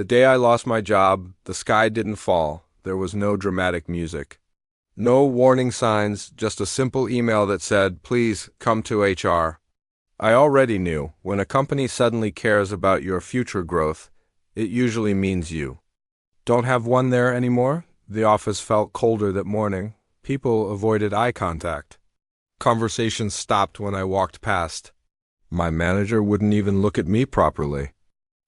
The day I lost my job, the sky didn't fall. There was no dramatic music. No warning signs, just a simple email that said, "Please come to HR." I already knew, when a company suddenly cares about your future growth, it usually means you. Don't have one there anymore? The office felt colder that morning. People avoided eye contact. Conversations stopped when I walked past. My manager wouldn't even look at me properly.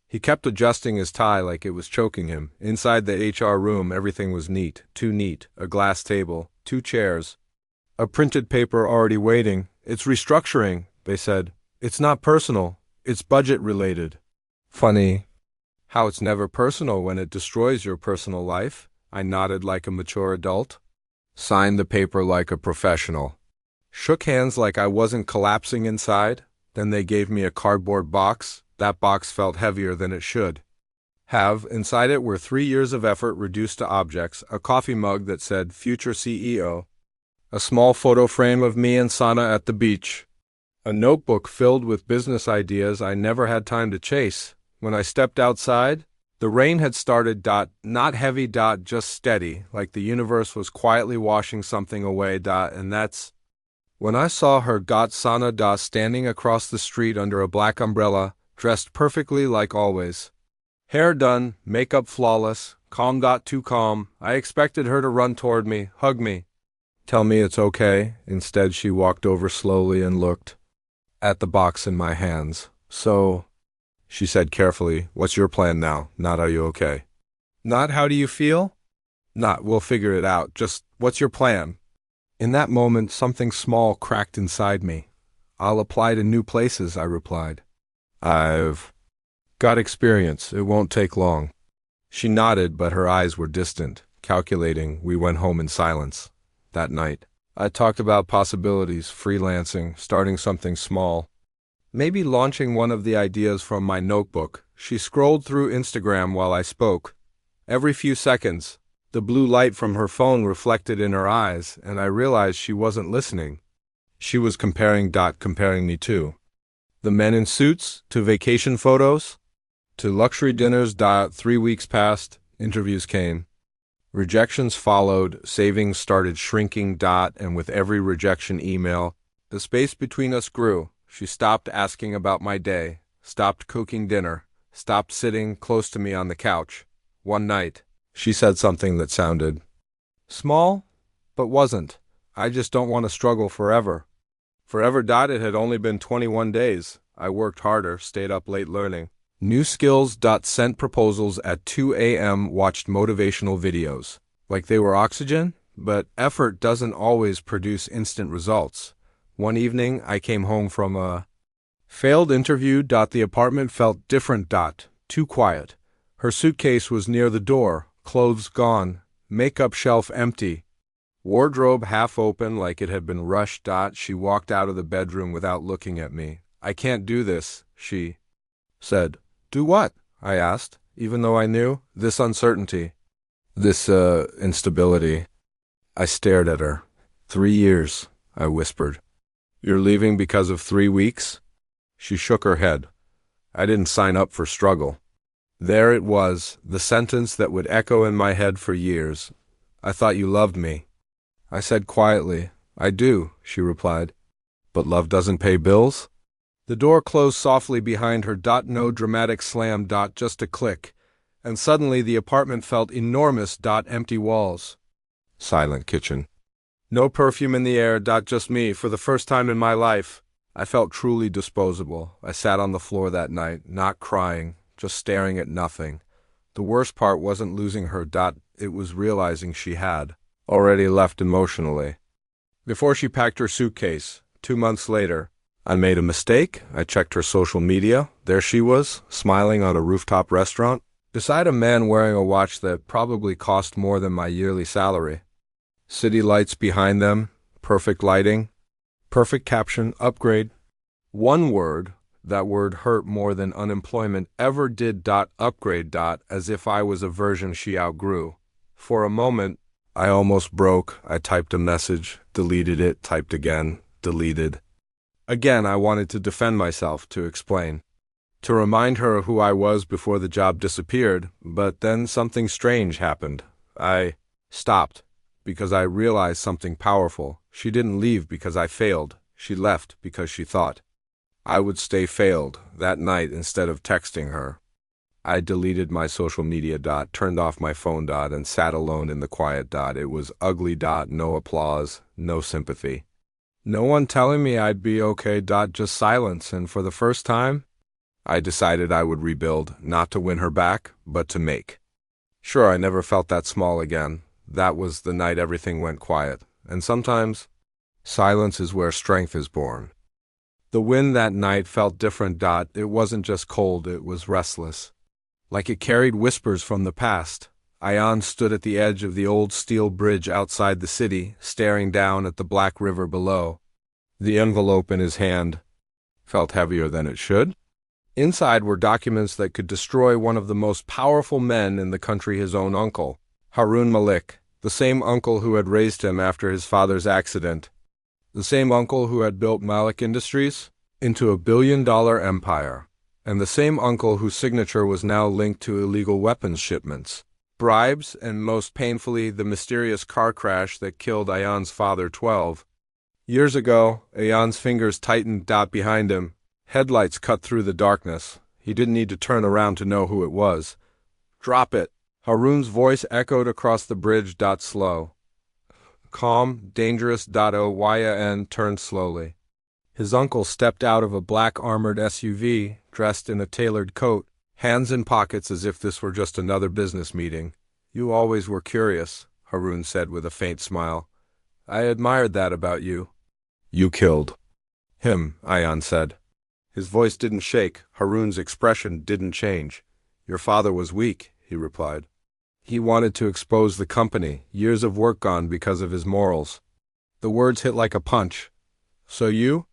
He kept adjusting his tie like it was choking him. Inside the HR room, everything was neat, too neat. A glass table, 2 chairs. A printed paper already waiting. "It's restructuring," they said. "It's not personal. It's budget-related." Funny how it's never personal when it destroys your personal life. I nodded like a mature adult. Signed the paper like a professional. Shook hands like I wasn't collapsing inside. Then they gave me a cardboard box. That box felt heavier than it should have. Inside it were 3 years of effort reduced to objects, a coffee mug that said "Future CEO," a small photo frame of me and Sana at the beach, a notebook filled with business ideas I never had time to chase. When I stepped outside, the rain had started. Not heavy. Just steady, like the universe was quietly washing something away. And that's when I saw her. Sana. Standing across the street under a black umbrella, dressed perfectly like always. Hair done, makeup flawless, calm. Too calm. I expected her to run toward me, hug me, tell me it's okay. Instead, she walked over slowly and looked at the box in my hands. "So," she said carefully, "what's your plan now? Not are you okay? Not how do you feel? Not we'll figure it out. Just what's your plan?" In that moment, something small cracked inside me. "I'll apply to new places," I replied. "I've got experience. It won't take long." She nodded, but her eyes were distant, calculating. We went home in silence. That night, I talked about possibilities, freelancing, starting something small, maybe launching one of the ideas from my notebook. She scrolled through Instagram while I spoke. Every few seconds, the blue light from her phone reflected in her eyes, and I realized she wasn't listening. She was comparing me to the men in suits, to vacation photos, to luxury dinners. 3 weeks passed, interviews came. Rejections followed, savings started shrinking. And with every rejection email, the space between us grew. She stopped asking about my day, stopped cooking dinner, stopped sitting close to me on the couch. One night, she said something that sounded small, but wasn't. "I just don't want to struggle forever." Forever. It had only been 21 days. I worked harder, stayed up late learning new skills. Sent proposals at 2 a.m., watched motivational videos. Like they were oxygen, but effort doesn't always produce instant results. One evening, I came home from a failed interview. The apartment felt different. Too quiet. Her suitcase was near the door, clothes gone, makeup shelf empty, wardrobe half open like it had been rushed. She walked out of the bedroom without looking at me. "I can't do this," she said. "Do what?" I asked, even though I knew. "This uncertainty. This, instability." I stared at her. 3 years, I whispered. "You're leaving because of 3 weeks?" She shook her head. I didn't sign up for struggle. There it was, the sentence that would echo in my head for years. "I thought you loved me." I said quietly, "I do," she replied. "But love doesn't pay bills?" The door closed softly behind her. No dramatic slam. Just a click. And suddenly the apartment felt enormous. Empty walls. Silent kitchen. No perfume in the air. Just me, for the first time in my life. I felt truly disposable. I sat on the floor that night, not crying, just staring at nothing. The worst part wasn't losing her. It was realizing she had already left emotionally. Before she packed her suitcase, 2 months later, I made a mistake. I checked her social media. There she was, smiling on a rooftop restaurant, beside a man wearing a watch that probably cost more than my yearly salary. City lights behind them, perfect lighting, perfect caption, upgrade. One word, that word hurt more than unemployment ever did. Upgrade. As if I was a version she outgrew. For a moment, I almost broke. I typed a message, deleted it, typed again, deleted. Again, I wanted to defend myself, to explain. to remind her of who I was before the job disappeared, but then something strange happened. I stopped because I realized something powerful. She didn't leave because I failed. She left because she thought I would stay failed that night instead of texting her. I deleted my social media, turned off my phone, and sat alone in the quiet. It was ugly. No applause, no sympathy. No one telling me I'd be okay. Just silence, and for the first time, I decided I would rebuild, not to win her back, but to make. Sure, I never felt that small again. That was the night everything went quiet, and sometimes silence is where strength is born. The wind that night felt different. It wasn't just cold, it was restless. Like it carried whispers from the past. Ayan stood at the edge of the old steel bridge outside the city, staring down at the black river below. The envelope in his hand felt heavier than it should. Inside were documents that could destroy one of the most powerful men in the country, his own uncle, Harun Malik, the same uncle who had raised him after his father's accident. The same uncle who had built Malik Industries into a billion-dollar empire, and the same uncle whose signature was now linked to illegal weapons shipments, bribes, and most painfully the mysterious car crash that killed Ayan's father 12 years ago. Ayan's fingers tightened. Behind him, headlights cut through the darkness. He didn't need to turn around to know who it was. "Drop it." Harun's voice echoed across the bridge. Slow. Calm, dangerous. Oyan turned slowly. His uncle stepped out of a black armored SUV, dressed in a tailored coat, hands in pockets as if this were just another business meeting. "You always were curious," Harun said with a faint smile. "I admired that about you." "You killed him," Ayan said. His voice didn't shake. Harun's expression didn't change. "Your father was weak," he replied. "He wanted to expose the company, years of work gone because of his morals." The words hit like a punch. "So you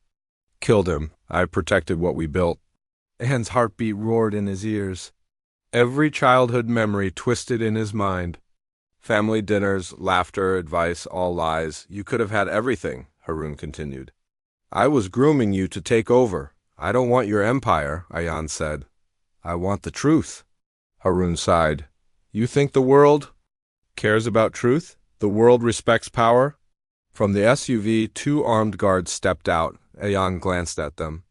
killed him." "I protected what we built." Ayan's heartbeat roared in his ears. Every childhood memory twisted in his mind. Family dinners, laughter, advice, all lies. "You could have had everything," Harun continued. "I was grooming you to take over." "I don't want your empire," Ayan said. "I want the truth." Harun sighed. "You think the world cares about truth? The world respects power?" From the SUV, 2 armed guards stepped out. Ayan glanced at them.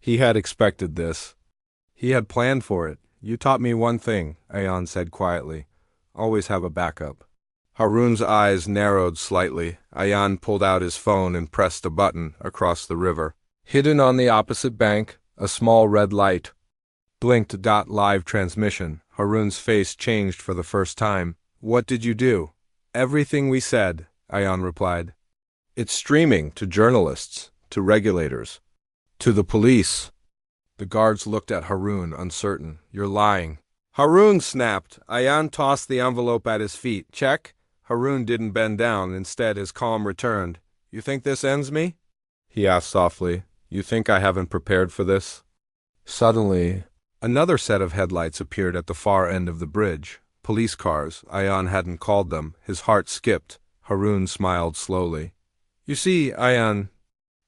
He had expected this. He had planned for it. "You taught me one thing," Ayan said quietly. "Always have a backup." Harun's eyes narrowed slightly. Ayan pulled out his phone and pressed a button across the river. Hidden on the opposite bank, a small red light blinked. Live transmission. Harun's face changed for the first time. "What did you do?" "Everything we said," Ayan replied. "It's streaming to journalists, to regulators, to the police." The guards looked at Harun, uncertain. "You're lying." Harun snapped. Ayan tossed the envelope at his feet. "Check." Harun didn't bend down. Instead, his calm returned. "You think this ends me?" he asked softly. "You think I haven't prepared for this?" Suddenly, another set of headlights appeared at the far end of the bridge. Police cars. Ayan hadn't called them. His heart skipped. Harun smiled slowly. "You see, Ayan,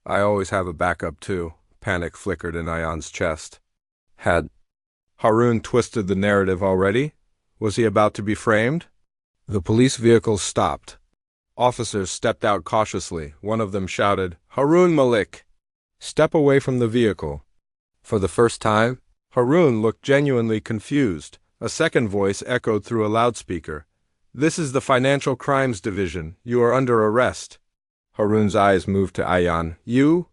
I always have a backup too." Panic flickered in Ayan's chest. Had Harun twisted the narrative already? Was he about to be framed? The police vehicles stopped. Officers stepped out cautiously. One of them shouted, "Harun Malik, step away from the vehicle." For the first time, Harun looked genuinely confused. A second voice echoed through a loudspeaker. "This is the Financial Crimes Division. You are under arrest." Harun's eyes moved to Ayan. "You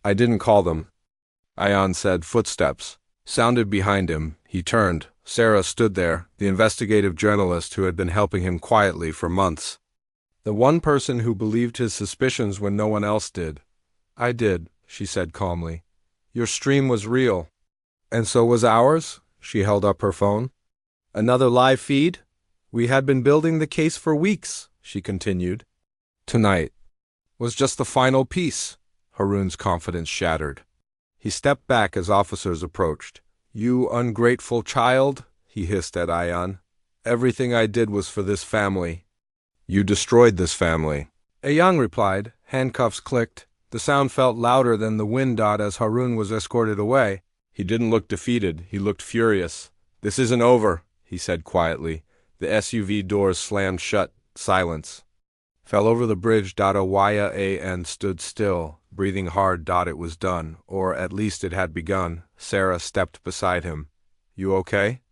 I didn't call them." Ayan said. Footsteps sounded behind him. He turned. Sarah stood there, the investigative journalist who had been helping him quietly for months. The one person who believed his suspicions when no one else did. "I did," she said calmly. "Your stream was real." "And so was ours?" She held up her phone. "Another live feed? We had been building the case for weeks," she continued. "Tonight was just the final piece." Harun's confidence shattered. He stepped back as officers approached. "You ungrateful child," he hissed at Ayan. "Everything I did was for this family. You destroyed this family." Ayan replied. Handcuffs clicked. The sound felt louder than the wind as Harun was escorted away. He didn't look defeated, he looked furious. "This isn't over," he said quietly. The SUV doors slammed shut. Silence. Fell over the bridge. Owaya and stood still, breathing hard. It was done, or at least it had begun. Sarah stepped beside him. "You okay?"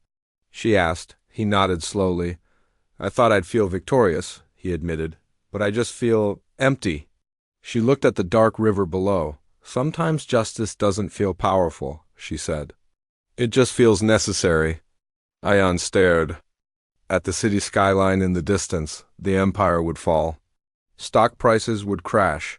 she asked. He nodded slowly. "I thought I'd feel victorious," he admitted, "but I just feel empty." She looked at the dark river below. "Sometimes justice doesn't feel powerful," she said. "It just feels necessary." Ion stared. At the city skyline in the distance, the empire would fall. Stock prices would crash.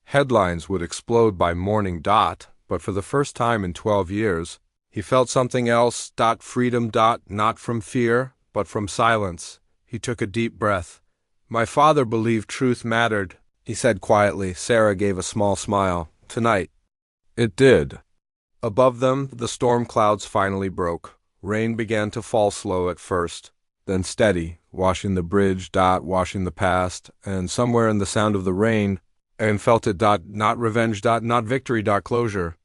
Headlines would explode by morning. But for the first time in 12 years, he felt something else. Freedom. Not from fear, but from silence. He took a deep breath. "My father believed truth mattered," he said quietly. Sarah gave a small smile. "Tonight." It did. Above them, the storm clouds finally broke. Rain began to fall, slow at first, then steady, washing the bridge. Washing the past, and somewhere in the sound of the rain, and felt it. Not revenge. Not victory. Closure.